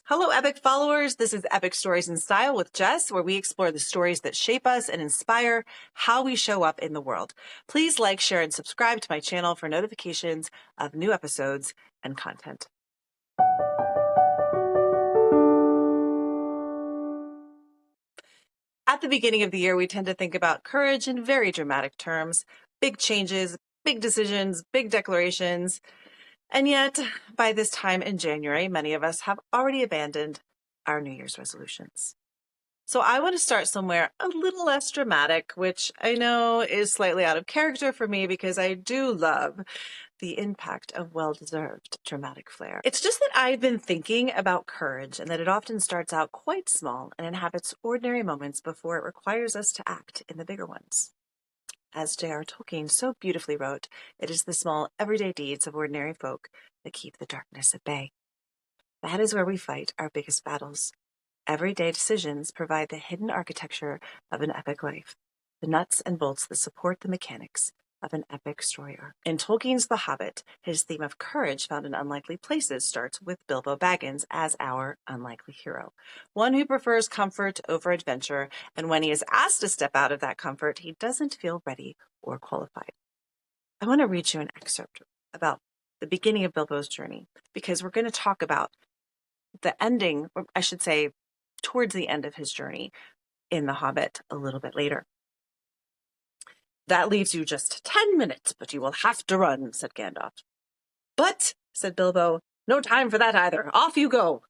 Hello, Epic followers. This is Epic Stories in Style with Jess, where we explore the stories that shape us and inspire how we show up in the world. Please like, share, and subscribe to my channel for notifications of new episodes and content. At the beginning of the year, we tend to think about courage in very dramatic terms, big changes, big decisions, big declarations. And yet, by this time in January, many of us have already abandoned our New Year's resolutions. So I want to start somewhere a little less dramatic, which I know is slightly out of character for me because I do love the impact of well-deserved dramatic flair. It's just that I've been thinking about courage and that it often starts out quite small and inhabits ordinary moments before it requires us to act in the bigger ones. As J.R. Tolkien so beautifully wrote, it is the small, everyday deeds of ordinary folk that keep the darkness at bay. That is where we fight our biggest battles. Everyday decisions provide the hidden architecture of an epic life, the nuts and bolts that support the mechanics of an epic story arc. In Tolkien's The Hobbit, his theme of courage found in unlikely places starts with Bilbo Baggins as our unlikely hero, one who prefers comfort over adventure, and when he is asked to step out of that comfort, he doesn't feel ready or qualified. I want to read you an excerpt about the beginning of Bilbo's journey, because we're going to talk about the ending, or I should say, towards the end of his journey in The Hobbit a little bit later. "That leaves you just 10 minutes, but you will have to run," said Gandalf. "But," said Bilbo, "no time for that either. Off you go."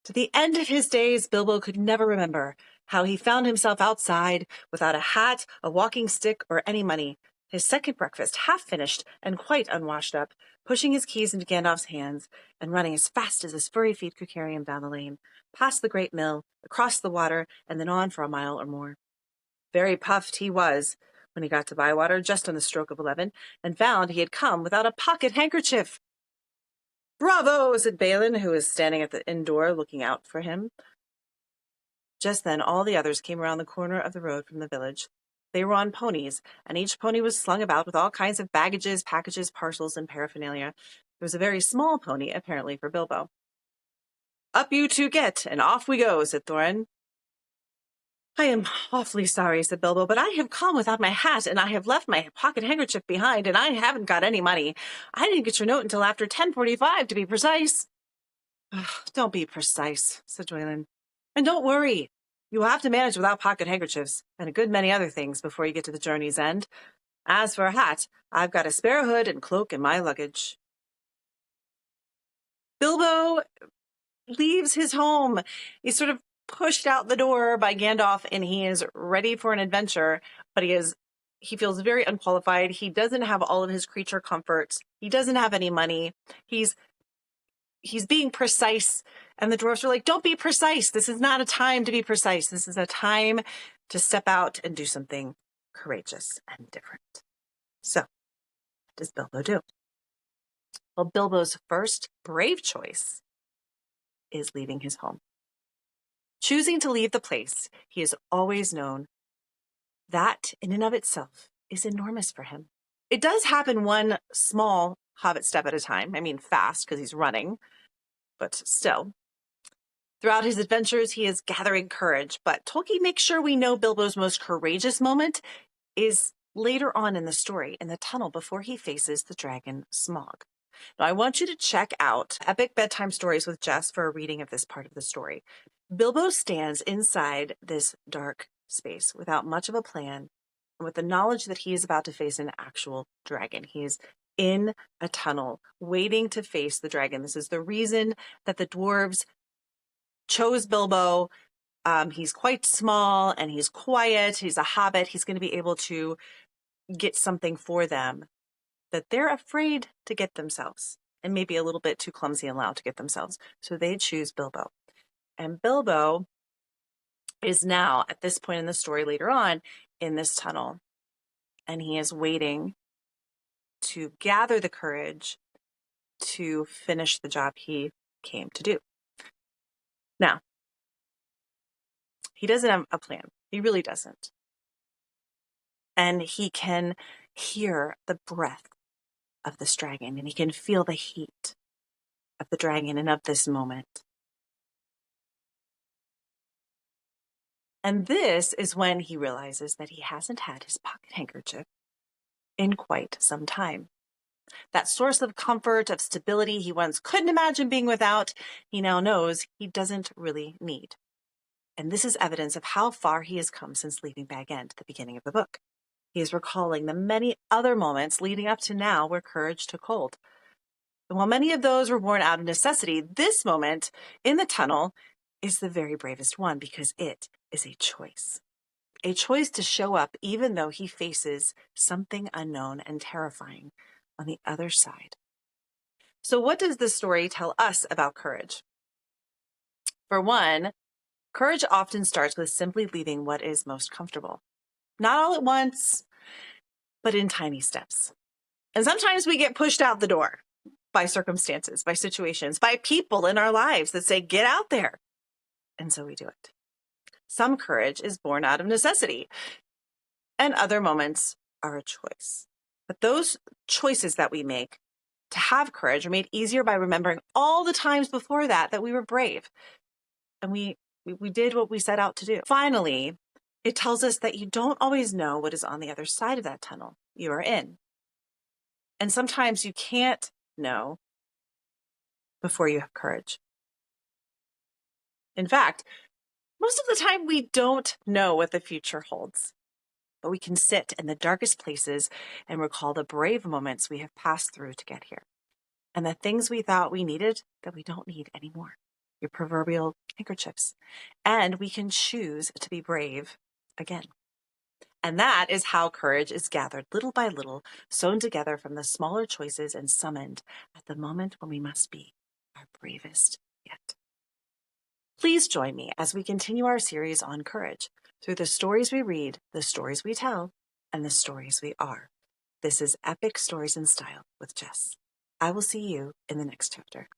To the end of his days, Bilbo could never remember how he found himself outside without a hat, a walking stick, or any money, his second breakfast half finished and quite unwashed up, pushing his keys into Gandalf's hands and running as fast as his furry feet could carry him down the lane, past the great mill, across the water, and then on for a mile or more. Very puffed he was when he got to Bywater just on the stroke of 11 and found he had come without a pocket handkerchief. "Bravo!" said Balin, who was standing at the inn door looking out for him. Just then all the others came around the corner of the road from the village. They were on ponies, and each pony was slung about with all kinds of baggages, packages, parcels, and paraphernalia. There was a very small pony, apparently for Bilbo. "Up you two get, and off we go," said Thorin. "I am awfully sorry," said Bilbo, "but I have come without my hat, and I have left my pocket handkerchief behind, and I haven't got any money. I didn't get your note until after 10:45, to be precise." "Don't be precise," said Dwalin. "And don't worry. You will have to manage without pocket handkerchiefs, and a good many other things before you get to the journey's end. As for a hat, I've got a spare hood and cloak in my luggage." Bilbo leaves his home. He's sort of pushed out the door by Gandalf, and he is ready for an adventure, but he feels very unqualified. He doesn't have all of his creature comforts. He doesn't have any money. He's being precise, and the dwarves are like, "Don't be precise. This is not a time to be precise. This is a time to step out and do something courageous and different." So, what does Bilbo do? Well, Bilbo's first brave choice is leaving his home. Choosing to leave the place he has always known, that in and of itself is enormous for him. It does happen one small hobbit step at a time. I mean, fast because he's running, but still. Throughout his adventures, he is gathering courage, but Tolkien makes sure we know Bilbo's most courageous moment is later on in the story, in the tunnel before he faces the dragon Smaug. Now, I want you to check out Epic Bedtime Stories with Jess for a reading of this part of the story. Bilbo stands inside this dark space without much of a plan, and with the knowledge that he is about to face an actual dragon. He is in a tunnel, waiting to face the dragon. This is the reason that the dwarves chose Bilbo. He's quite small and he's quiet. He's a hobbit. He's going to be able to get something for them that they're afraid to get themselves, and maybe a little bit too clumsy and loud to get themselves. So they choose Bilbo. And Bilbo is now, at this point in the story later on, in this tunnel. And he is waiting to gather the courage to finish the job he came to do. Now, he doesn't have a plan. He really doesn't. And he can hear the breath of this dragon, and he can feel the heat of the dragon and of this moment. And this is when he realizes that he hasn't had his pocket handkerchief in quite some time. That source of comfort, of stability he once couldn't imagine being without, he now knows he doesn't really need. And this is evidence of how far he has come since leaving Bag End at the beginning of the book. He is recalling the many other moments leading up to now where courage took hold. And while many of those were born out of necessity, this moment in the tunnel is the very bravest one because it is a choice. A choice to show up even though he faces something unknown and terrifying on the other side. So what does this story tell us about courage? For one, courage often starts with simply leaving what is most comfortable. Not all at once, but in tiny steps. And sometimes we get pushed out the door by circumstances, by situations, by people in our lives that say, get out there. And so we do it. Some courage is born out of necessity, and other moments are a choice. But those choices that we make to have courage are made easier by remembering all the times before that we were brave and we did what we set out to do. Finally, it tells us that you don't always know what is on the other side of that tunnel you are in. And sometimes you can't know before you have courage. In fact, most of the time we don't know what the future holds, but we can sit in the darkest places and recall the brave moments we have passed through to get here, and the things we thought we needed that we don't need anymore, your proverbial handkerchiefs. And we can choose to be brave again. And that is how courage is gathered little by little, sewn together from the smaller choices and summoned at the moment when we must be our bravest yet. Please join me as we continue our series on courage through the stories we read, the stories we tell, and the stories we are. This is Epic Stories in Style with Jess. I will see you in the next chapter.